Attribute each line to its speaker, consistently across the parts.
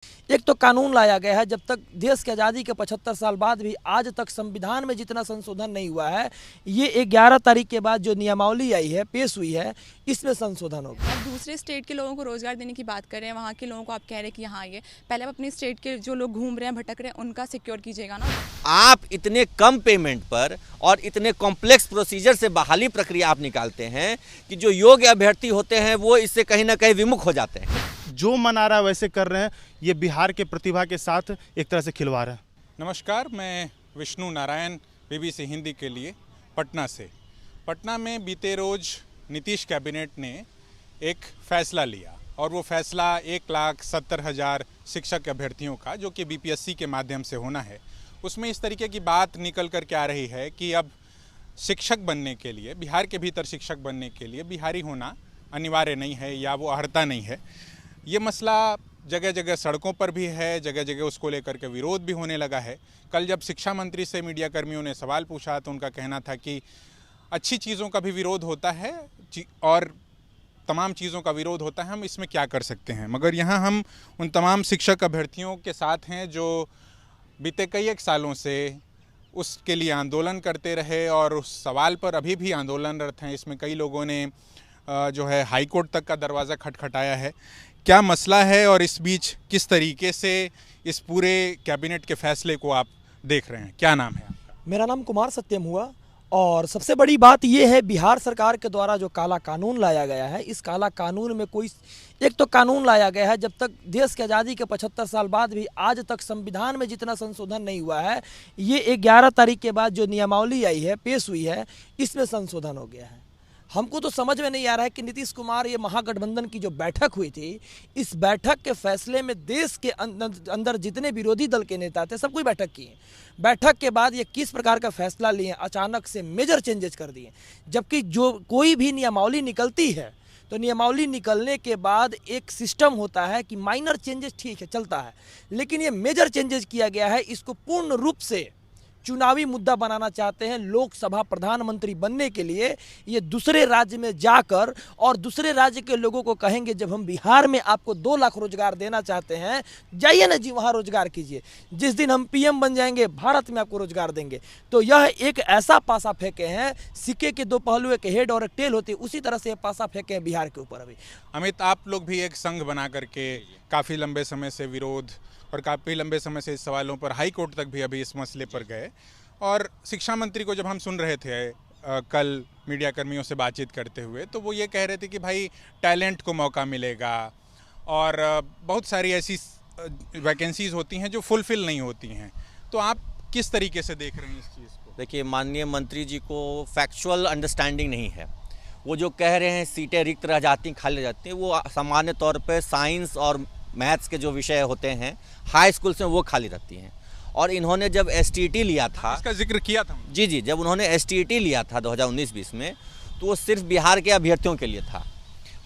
Speaker 1: एक तो कानून लाया गया है, जब तक देश की आज़ादी के 75 साल बाद भी आज तक संविधान में जितना संशोधन नहीं हुआ है, ये 11 तारीख के बाद जो नियमावली आई है, पेश हुई है, इसमें संशोधन होगा।
Speaker 2: आप दूसरे स्टेट के लोगों को रोज़गार देने की बात कर रहे हैं, वहाँ के लोगों को आप कह रहे हैं कि यहाँ आइए, पहले आप अपने स्टेट के जो लोग घूम रहे हैं, भटक रहे हैं, उनका सिक्योर कीजिएगा ना।
Speaker 3: आप इतने कम पेमेंट पर और इतने कॉम्प्लेक्स प्रोसीजर से बहाली प्रक्रिया आप निकालते हैं कि जो योग्य अभ्यर्थी होते हैं वो इससे कहीं ना कहीं विमुख हो जाते हैं।
Speaker 4: जो मना रहा है वैसे कर रहे हैं, ये बिहार के प्रतिभा के साथ एक तरह से खिलवाड़ है।
Speaker 5: नमस्कार, मैं विष्णु नारायण, बीबीसी हिंदी के लिए पटना से। पटना में बीते रोज नीतीश कैबिनेट ने एक फ़ैसला लिया और वो फ़ैसला 1,70,000 शिक्षक अभ्यर्थियों का, जो कि बीपीएससी के माध्यम से होना है, उसमें इस तरीके की बात निकल कर के आ रही है कि अब शिक्षक बनने के लिए, बिहार के भीतर शिक्षक बनने के लिए बिहारी होना अनिवार्य नहीं है या वो अर्हता नहीं है। ये मसला जगह जगह सड़कों पर भी है, जगह जगह उसको लेकर के विरोध भी होने लगा है। कल जब शिक्षा मंत्री से मीडिया कर्मियों ने सवाल पूछा तो उनका कहना था कि अच्छी चीज़ों का भी विरोध होता है और तमाम चीज़ों का विरोध होता है, हम इसमें क्या कर सकते हैं। मगर यहाँ हम उन तमाम शिक्षक अभ्यर्थियों के साथ हैं जो बीते कई एक सालों से उसके लिए आंदोलन करते रहे और उस सवाल पर अभी भी आंदोलनरत हैं। इसमें कई लोगों ने जो है हाई कोर्ट तक का दरवाज़ा खटखटाया है। क्या मसला है और इस बीच किस तरीके से इस पूरे कैबिनेट के फैसले को आप देख रहे हैं? क्या नाम है आपका?
Speaker 1: मेरा नाम कुमार सत्यम हुआ। और सबसे बड़ी बात यह है, बिहार सरकार के द्वारा जो काला कानून लाया गया है, इस काला कानून में कोई एक तो कानून लाया गया है, जब तक देश की आज़ादी के 75 साल बाद भी आज तक संविधान में जितना संशोधन नहीं हुआ है, ये 11 तारीख के बाद जो नियमावली आई है, पेश हुई है, इसमें संशोधन हो गया है। हमको तो समझ में नहीं आ रहा है कि नीतीश कुमार, ये महागठबंधन की जो बैठक हुई थी, इस बैठक के फैसले में देश के अंदर जितने विरोधी दल के नेता थे, सब कोई बैठक किए। बैठक के बाद ये किस प्रकार का फैसला लिए, अचानक से मेजर चेंजेस कर दिए। जबकि जो कोई भी नियमावली निकलती है तो नियमावली निकलने के बाद एक सिस्टम होता है कि माइनर चेंजेस ठीक है, चलता है, लेकिन ये मेजर चेंजेस किया गया है। इसको पूर्ण रूप से चुनावी मुद्दा बनाना चाहते हैं। लोकसभा प्रधानमंत्री बनने के लिए ये दूसरे राज्य में जाकर और दूसरे राज्य के लोगों को कहेंगे, जब हम बिहार में आपको 2 लाख रोजगार देना चाहते हैं, जाइए ना जी, वहाँ रोजगार कीजिए। जिस दिन हम पीएम बन जाएंगे, भारत में आपको रोजगार देंगे। तो यह एक ऐसा पासा फेंके हैं, सिक्के के 2 पहलू, एक हेड और एक टेल होती है, उसी तरह से पासा फेंके हैं बिहार के ऊपर। अभी
Speaker 5: अमित, आप लोग भी एक संघ बना करके काफ़ी लंबे समय से विरोध और काफ़ी लंबे समय से इस सवालों पर हाई कोर्ट तक भी अभी इस मसले पर गए। और शिक्षा मंत्री को जब हम सुन रहे थे कल मीडिया कर्मियों से बातचीत करते हुए, तो वो ये कह रहे थे कि भाई टैलेंट को मौका मिलेगा और बहुत सारी ऐसी वैकेंसीज होती हैं जो फुलफिल नहीं होती हैं। तो आप किस तरीके से देख रहे हैं इस चीज़ को?
Speaker 3: देखिए, माननीय मंत्री जी को फैक्चुअल अंडरस्टैंडिंग नहीं है। वो जो कह रहे हैं सीटें रिक्त रह जाती, खाली रह जाती हैं, वो सामान्य तौर पे साइंस और मैथ्स के जो विषय होते हैं हाई स्कूल से, वो खाली रहती हैं। और इन्होंने जब एसटीईटी लिया था,
Speaker 5: इसका जिक्र किया था
Speaker 3: जी, जब उन्होंने एसटीईटी लिया था 2019-20 में, तो वो सिर्फ बिहार के अभ्यर्थियों के लिए था।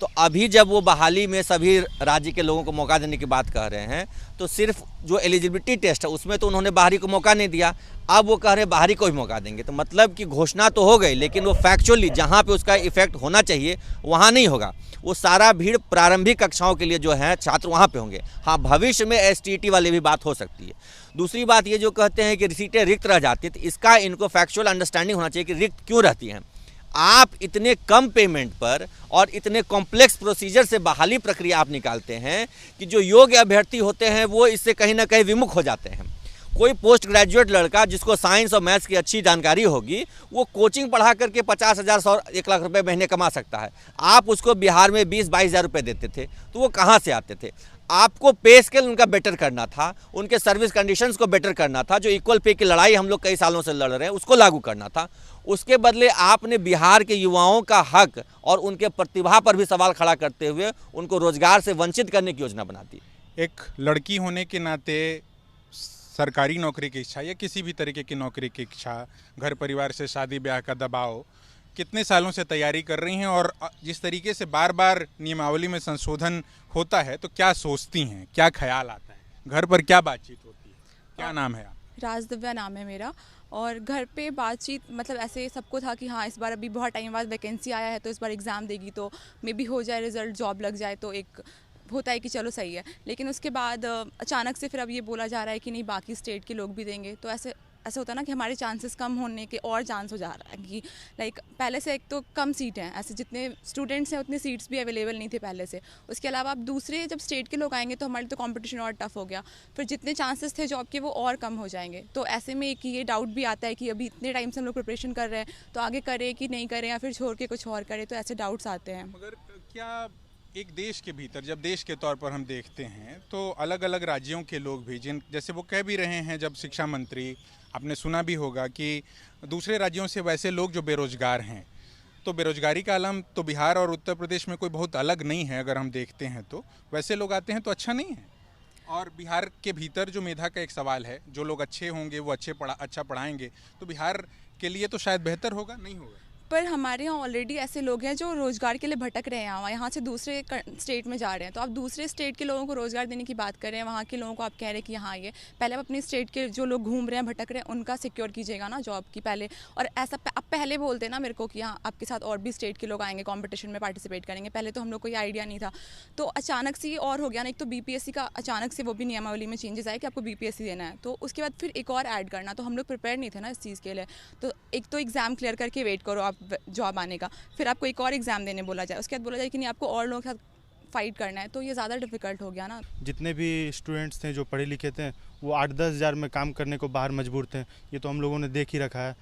Speaker 3: तो अभी जब वो बहाली में सभी राज्य के लोगों को मौका देने की बात कह रहे हैं, तो सिर्फ जो एलिजिबिलिटी टेस्ट है उसमें तो उन्होंने बाहरी को मौका नहीं दिया। अब वो कह रहे हैं बाहरी को ही मौका देंगे। तो मतलब कि घोषणा तो हो गई, लेकिन वो फैक्चुअली जहाँ पे उसका इफेक्ट होना चाहिए वहाँ नहीं होगा। वो सारा भीड़ प्रारंभिक कक्षाओं के लिए जो है छात्र वहाँ पे होंगे। हाँ, भविष्य में एसटीईटी वाली भी बात हो सकती है। दूसरी बात ये जो कहते हैं कि सीटें रिक्त रह जाती है, तो इसका इनको फैक्चुअल अंडरस्टैंडिंग होना चाहिए कि रिक्त क्यों रहती हैं। आप इतने कम पेमेंट पर और इतने कॉम्प्लेक्स प्रोसीजर से बहाली प्रक्रिया आप निकालते हैं कि जो योग्य अभ्यर्थी होते हैं वो इससे कहीं ना कहीं विमुख हो जाते हैं। कोई पोस्ट ग्रेजुएट लड़का जिसको साइंस और मैथ्स की अच्छी जानकारी होगी, वो कोचिंग पढ़ा करके 50,000, 100, 1 लाख रुपए महीने कमा सकता है। आप उसको बिहार में 20-22 हज़ार रुपये देते थे, तो वो कहाँ से आते थे? आपको पे स्केल उनका बेटर करना था, उनके सर्विस कंडीशंस को बेटर करना था। जो इक्वल पे की लड़ाई हम लोग कई सालों से लड़ रहे हैं, उसको लागू करना था। उसके बदले आपने बिहार के युवाओं का हक और उनके प्रतिभा पर भी सवाल खड़ा करते हुए उनको रोजगार से वंचित करने की योजना बना दी।
Speaker 5: एक लड़की होने के नाते सरकारी नौकरी की इच्छा या किसी भी तरीके की नौकरी की इच्छा, घर परिवार से शादी ब्याह का दबाव, कितने सालों से तैयारी कर रही हैं? और जिस तरीके से बार बार नियमावली में संशोधन होता है, तो क्या सोचती हैं, क्या ख्याल आता है, घर पर क्या बातचीत होती है? क्या नाम है आप?
Speaker 2: राजदिव्या नाम है मेरा। और घर पे बातचीत मतलब ऐसे सबको था कि हाँ, इस बार अभी बहुत टाइम बाद वैकेंसी आया है, तो इस बार एग्ज़ाम देगी तो मे बी हो जाए रिज़ल्ट, जॉब लग जाए तो एक होता है कि चलो सही है, लेकिन उसके बाद अचानक से फिर अब ये बोला जा रहा है कि नहीं बाकी स्टेट के लोग भी देंगे। तो ऐसा होता है ना कि हमारे चांसेस कम होने के और चांस हो जा रहा है कि लाइक पहले से एक तो कम सीट हैं, ऐसे जितने स्टूडेंट्स हैं उतनी सीट्स भी अवेलेबल नहीं थे पहले से। उसके अलावा अब दूसरे जब स्टेट के लोग आएंगे तो हमारे तो कंपटीशन और टफ हो गया, फिर जितने चांसेस थे जॉब के वो और कम हो जाएंगे। तो ऐसे में एक ये डाउट भी आता है कि अभी इतने टाइम से हम लोग प्रिपरेशन कर रहे हैं तो आगे करें कि नहीं करें, या फिर छोड़ के कुछ और करें, तो ऐसे डाउट्स आते हैं।
Speaker 5: मगर क्या एक देश के भीतर, जब देश के तौर पर हम देखते हैं तो अलग अलग राज्यों के लोग भी, जैसे वो कह भी रहे हैं, जब शिक्षा मंत्री, आपने सुना भी होगा कि दूसरे राज्यों से वैसे लोग जो बेरोजगार हैं, तो बेरोजगारी का आलम तो बिहार और उत्तर प्रदेश में कोई बहुत अलग नहीं है। अगर हम देखते हैं तो वैसे लोग आते हैं तो अच्छा नहीं है। और बिहार के भीतर जो मेधा का एक सवाल है, जो लोग अच्छे होंगे वो अच्छा पढ़ाएंगे, तो बिहार के लिए तो शायद बेहतर होगा, नहीं होगा।
Speaker 2: पर हमारे यहाँ ऑलरेडी ऐसे लोग हैं जो रोज़गार के लिए भटक रहे हैं, यहाँ से दूसरे स्टेट में जा रहे हैं। तो आप दूसरे स्टेट के लोगों को रोज़गार देने की बात कर रहे हैं, वहाँ के लोगों को आप कह रहे हैं कि यहाँ ये पहले आप अपनी स्टेट के जो लोग घूम रहे हैं भटक रहे हैं उनका सिक्योर कीजिएगा ना जॉब की पहले। और ऐसा आप पहले बोलते ना मेरे को कि यहाँ आपके साथ और भी स्टेट के लोग आएंगे, कॉम्पिटिशन में पार्टिसिपेट करेंगे। पहले तो हम लोग को ये आइडिया नहीं था, तो अचानक से ये और हो गया ना। एक तो BPSC का अचानक से वो भी नियमावली में चेंजेस आए कि आपको BPSC देना है, तो उसके बाद फिर एक और ऐड करना। तो हम लोग प्रिपेयर नहीं थे ना इस चीज़ के लिए। तो एक तो एग्ज़ाम क्लियर करके वेट करो आप जॉब आने का, फिर आपको एक और एग्जाम देने बोला जाए, उसके बाद बोला जाए कि नहीं आपको और लोगों के साथ फाइट करना है, तो ये ज़्यादा डिफिकल्ट हो गया ना।
Speaker 4: जितने भी स्टूडेंट्स थे जो पढ़े लिखे थे वो 8-10 हज़ार में काम करने को बाहर मजबूर थे, ये तो हम लोगों ने देख ही रखा है।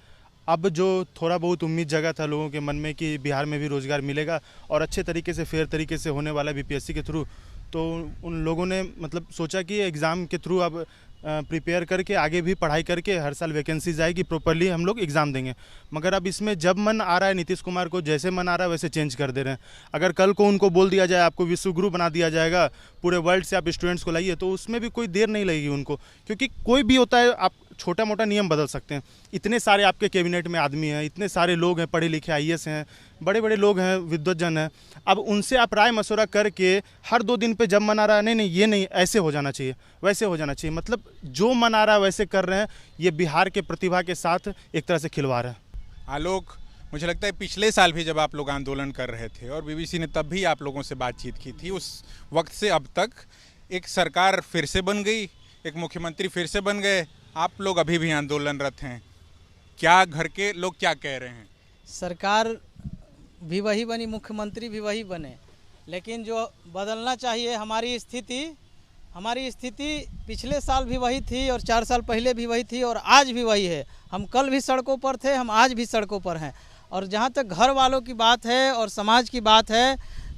Speaker 4: अब जो थोड़ा बहुत उम्मीद जगह था लोगों के मन में कि बिहार में भी रोज़गार मिलेगा और अच्छे तरीके से फेयर तरीके से होने वाला BPSC के थ्रू, तो उन लोगों ने मतलब सोचा कि एग्ज़ाम के थ्रू अब प्रिपेयर करके आगे भी पढ़ाई करके हर साल वैकेंसीज आएगी, प्रॉपरली हम लोग एग्ज़ाम देंगे। मगर अब इसमें जब मन आ रहा है नीतीश कुमार को, जैसे मन आ रहा है वैसे चेंज कर दे रहे हैं। अगर कल को उनको बोल दिया जाए आपको विश्व गुरु बना दिया जाएगा, पूरे वर्ल्ड से आप स्टूडेंट्स को लाइए, तो उसमें भी कोई देर नहीं लगेगी उनको, क्योंकि कोई भी होता है आप छोटा मोटा नियम बदल सकते हैं। इतने सारे आपके कैबिनेट में आदमी हैं, इतने सारे लोग हैं, पढ़े लिखे IAS हैं, बड़े बड़े लोग हैं, विद्वतजन हैं। अब उनसे आप राय मशवरा करके हर 2 दिन पे जब मन आ रहा है नहीं ये नहीं ऐसे हो जाना चाहिए, वैसे हो जाना चाहिए, मतलब जो मन आ रहा है वैसे कर रहे हैं। ये बिहार के प्रतिभा के साथ एक तरह से खिलवाड़ है।
Speaker 5: आलोक, मुझे लगता है पिछले साल भी जब आप लोग आंदोलन कर रहे थे और BBC ने तब भी आप लोगों से बातचीत की थी, उस वक्त से अब तक एक सरकार फिर से बन गई, एक मुख्यमंत्री फिर से बन गए, आप लोग अभी भी आंदोलनरत हैं। क्या घर के लोग क्या कह रहे हैं?
Speaker 6: सरकार भी वही बनी, मुख्यमंत्री भी वही बने, लेकिन जो बदलना चाहिए हमारी स्थिति पिछले साल भी वही थी और 4 साल पहले भी वही थी और आज भी वही है। हम कल भी सड़कों पर थे, हम आज भी सड़कों पर हैं। और जहाँ तक घर वालों की बात है और समाज की बात है,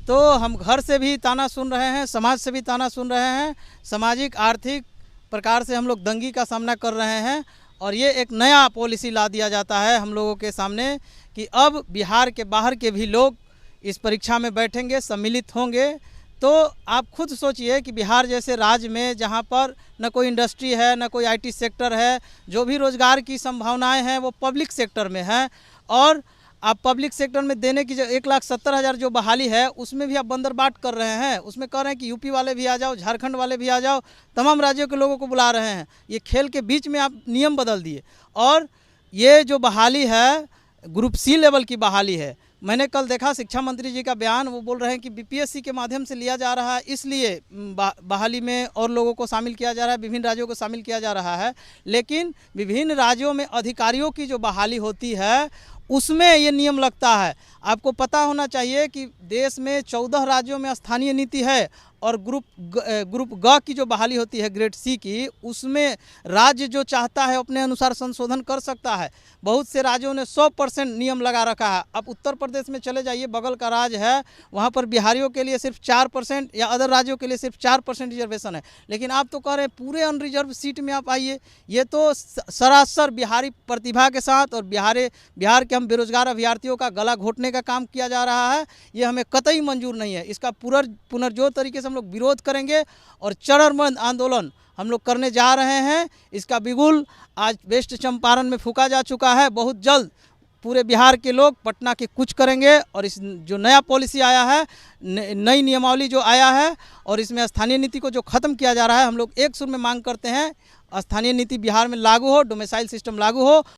Speaker 6: तो हम घर से भी ताना सुन रहे हैं, समाज से भी ताना सुन रहे हैं। सामाजिक आर्थिक प्रकार से हम लोग दंगी का सामना कर रहे हैं और ये एक नया पॉलिसी ला दिया जाता है हम लोगों के सामने कि अब बिहार के बाहर के भी लोग इस परीक्षा में बैठेंगे, सम्मिलित होंगे। तो आप खुद सोचिए कि बिहार जैसे राज्य में जहाँ पर न कोई इंडस्ट्री है, न कोई IT सेक्टर है, जो भी रोज़गार की संभावनाएं हैं वो पब्लिक सेक्टर में है। और आप पब्लिक सेक्टर में देने की जो 1,70,000 जो बहाली है उसमें भी आप बंदरबाट कर रहे हैं, उसमें कह रहे हैं कि UP वाले भी आ जाओ, झारखंड वाले भी आ जाओ, तमाम राज्यों के लोगों को बुला रहे हैं। ये खेल के बीच में आप नियम बदल दिए। और ये जो बहाली है ग्रुप C लेवल की बहाली है। मैंने कल देखा शिक्षा मंत्री जी का बयान, वो बोल रहे हैं कि BPSC के माध्यम से लिया जा रहा है, इसलिए बहाली में और लोगों को शामिल किया जा रहा है, विभिन्न राज्यों को शामिल किया जा रहा है। लेकिन विभिन्न राज्यों में अधिकारियों की जो बहाली होती है उसमें ये नियम लगता है। आपको पता होना चाहिए कि देश में 14 राज्यों में स्थानीय नीति है और ग्रुप ग की जो बहाली होती है ग्रेड C की, उसमें राज्य जो चाहता है अपने अनुसार संशोधन कर सकता है। बहुत से राज्यों ने 100% नियम लगा रखा है। अब उत्तर प्रदेश में चले जाइए, बगल का राज्य है, वहाँ पर बिहारियों के लिए सिर्फ 4% या अदर राज्यों के लिए सिर्फ 4% रिजर्वेशन है। लेकिन आप तो कह रहे हैं पूरे अनरिजर्व सीट में आप आइए। ये तो सरासर बिहारी प्रतिभा के साथ और बिहार के हम बेरोजगार अभ्यर्थियों का गला घोटने का काम किया जा रहा है। ये हमें कतई मंजूर नहीं है। इसका पुनर्जोर तरीके से हम लोग विरोध करेंगे और चरणबद्ध आंदोलन हम लोग करने जा रहे हैं। इसका बिगुल आज वेस्ट चंपारण में फूंका जा चुका है। बहुत जल्द पूरे बिहार के लोग पटना के कुछ करेंगे और इस जो नया पॉलिसी आया है, नई नियमावली जो आया है और इसमें स्थानीय नीति को जो ख़त्म किया जा रहा है, हम लोग एक सुर में मांग करते हैं स्थानीय नीति बिहार में लागू हो, डोमिसाइल सिस्टम लागू हो